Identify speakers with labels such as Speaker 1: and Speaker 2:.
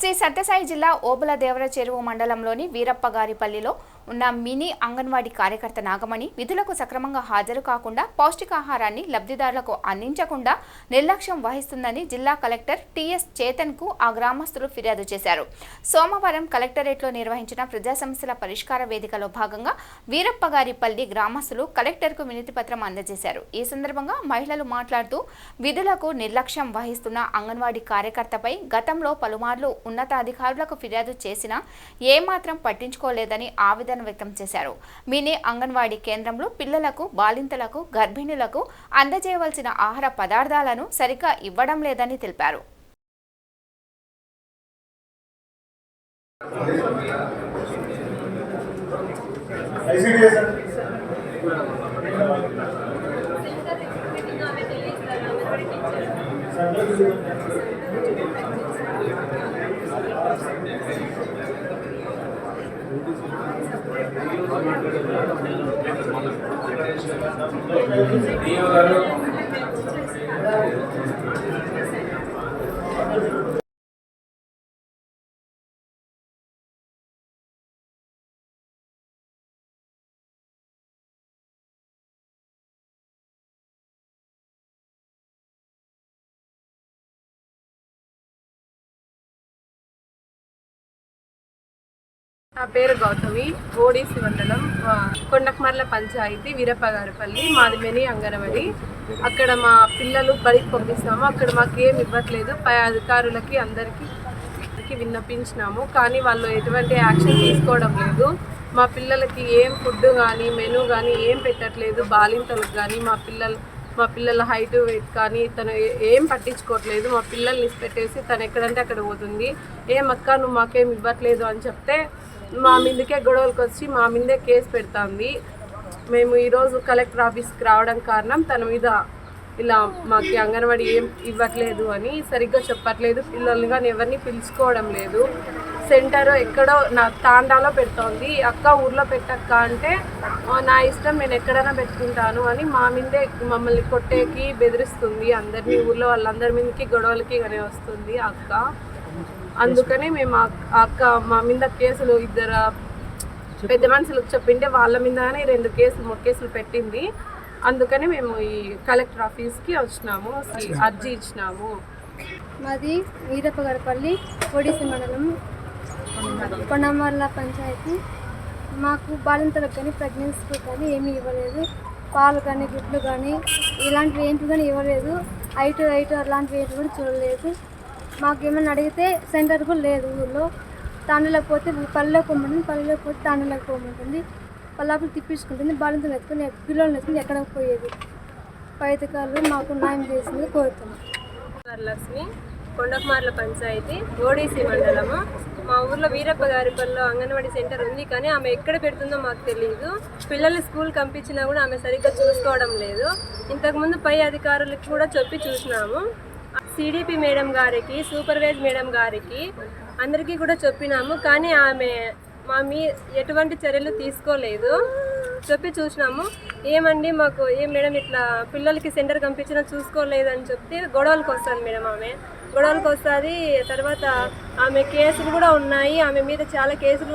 Speaker 1: శ్రీ సత్యసాయి జిల్లా ఓబుల దేవర చెరువు మండలంలోని వీరప్పగారిపల్లిలో ఉన్న మినీ అంగన్వాడీ కార్యకర్త నాగమణి విధులకు సక్రమంగా హాజరు కాకుండా పౌష్టికాహారాన్ని లబ్ధిదారులకు అందించకుండా నిర్లక్ష్యం వహిస్తుందని జిల్లా కలెక్టర్ టిఎస్ చేతన్కు ఆ గ్రామస్తులు ఫిర్యాదు చేశారు. సోమవారం కలెక్టరేట్లో నిర్వహించిన ప్రజా సమస్యల పరిష్కార వేదికలో భాగంగా వీరప్పగారిపల్లి గ్రామస్తులు కలెక్టర్కు వినతి పత్రం అందజేశారు. ఈ సందర్భంగా మహిళలు మాట్లాడుతూ విధులకు నిర్లక్ష్యం వహిస్తున్న అంగన్వాడీ కార్యకర్తపై గతంలో పలుమార్లు ఉన్నతాధికారులకు ఫిర్యాదు చేసినా ఏమాత్రం పట్టించుకోలేదని ఆవేదన వ్యక్తం చేశారు. మినీ అంగన్వాడీ కేంద్రంలో పిల్లలకు, బాలింతలకు, గర్భిణులకు అందజేయవలసిన ఆహార పదార్థాలను సరిగ్గా ఇవ్వడం లేదని తెలిపారు.
Speaker 2: నా పేరు గౌతమి. ఓడిసి మండలం కొండకమర్ల పంచాయతీ వీరప్పగారిపల్లి. మాది మినీ అంగన్వాడీ. అక్కడ మా పిల్లలు బడికి పంపిస్తాము. అక్కడ మాకు ఏమి ఇవ్వట్లేదు. పై అధికారులకి అందరికీ విన్నపించినాము, కానీ వాళ్ళు ఎటువంటి యాక్షన్ తీసుకోవడం లేదు. మా పిల్లలకి ఏం ఫుడ్ కానీ మెనూ కానీ ఏం పెట్టట్లేదు. బాలింతలకు కానీ మా పిల్లల హైట్ వెయిట్ కానీ తను ఏం పట్టించుకోవట్లేదు. మా పిల్లల్ని పెట్టేసి తను ఎక్కడంటే అక్కడ పోతుంది. ఏమక్క నువ్వు మాకేం ఇవ్వట్లేదు అని చెప్తే మా మీదకే గొడవలకు వచ్చి మా మీదే కేసు పెడుతుంది. మేము ఈరోజు కలెక్టర్ ఆఫీస్కి రావడం కారణం తన మీద ఇలా మాకు అంగన్వాడీ ఏం ఇవ్వట్లేదు అని, సరిగ్గా చెప్పట్లేదు, పిల్లల్ని కానీ ఎవరిని పిలుచుకోవడం లేదు. సెంటర్ ఎక్కడో నా తాండాలో పెడుతోంది. అక్క ఊర్లో పెట్టక్క అంటే నా ఇష్టం, నేను ఎక్కడైనా పెట్టుకుంటాను అని మా మీదే మమ్మల్ని కొట్టేకి బెదిరిస్తుంది. అందరినీ ఊర్లో వాళ్ళందరి మీదకి గొడవలకి కానీ వస్తుంది అక్క. అందుకని మేము అక్క మా మీద కేసులు ఇద్దరు పెద్ద మనుషులకు చెప్పింటే వాళ్ళ మీదనే 2 కేసులు 3 కేసులు పెట్టింది. అందుకని మేము ఈ కలెక్టర్ ఆఫీస్కి వచ్చినాము, అర్జీ ఇచ్చినాము.
Speaker 3: మాది వీరప్పగారిపల్లి ఓడిసి మండలం కొండమర్ల పంచాయతీ. మాకు బాలింతలకు కానీ ప్రెగ్నెన్సీకి కానీ ఏమీ ఇవ్వలేదు. పాలు కానీ గుడ్లు కానీ ఇలాంటివి ఏంటి కానీ ఇవ్వలేదు. హైట్ అలాంటివి ఏంటి కూడా చూడలేదు. మాకు ఏమైనా అడిగితే సెంటర్ కూడా లేదు. ఊళ్ళో తాండలకు పోతే పల్లెలకు పోమంటుంది, పల్లెలకు పోతే తాండలకు పోమంటుంది. పల్లాపులు తిప్పించుకుంటుంది. బాలింతలు ఎత్తుకుని పిల్లలు ఎత్తుకుని ఎక్కడికి పోయేది. పై అధికారులు మాకు న్యాయం చేసింది కోరుతున్నాం.
Speaker 2: లక్ష్మి, కొండకమర్ల పంచాయతీ, ఓడిసి మండలము. మా ఊర్లో వీరప్పగారిపల్లిలో అంగన్వాడీ సెంటర్ ఉంది, కానీ ఆమె ఎక్కడ పెడుతుందో మాకు తెలియదు. పిల్లల్ని స్కూల్ పంపించినా కూడా ఆమె సరిగ్గా చూసుకోవడం లేదు. ఇంతకుముందు పై అధికారులకు కూడా చెప్పి చూసినాము. సిడిపి మేడం గారికి, సూపర్వైజ్ మేడం గారికి అందరికీ కూడా చెప్పినాము, కానీ ఆమె మా ఎటువంటి చర్యలు తీసుకోలేదు. చెప్పి చూసినాము. ఏమండి మాకు ఏం మేడం ఇట్లా పిల్లలకి సెంటర్ పంపించినా చూసుకోలేదని చెప్తే గొడవలకు వస్తుంది మేడం. ఆమె గొడవలకు వస్తుంది. తర్వాత ఆమె కేసులు కూడా ఉన్నాయి. ఆమె మీద చాలా కేసులు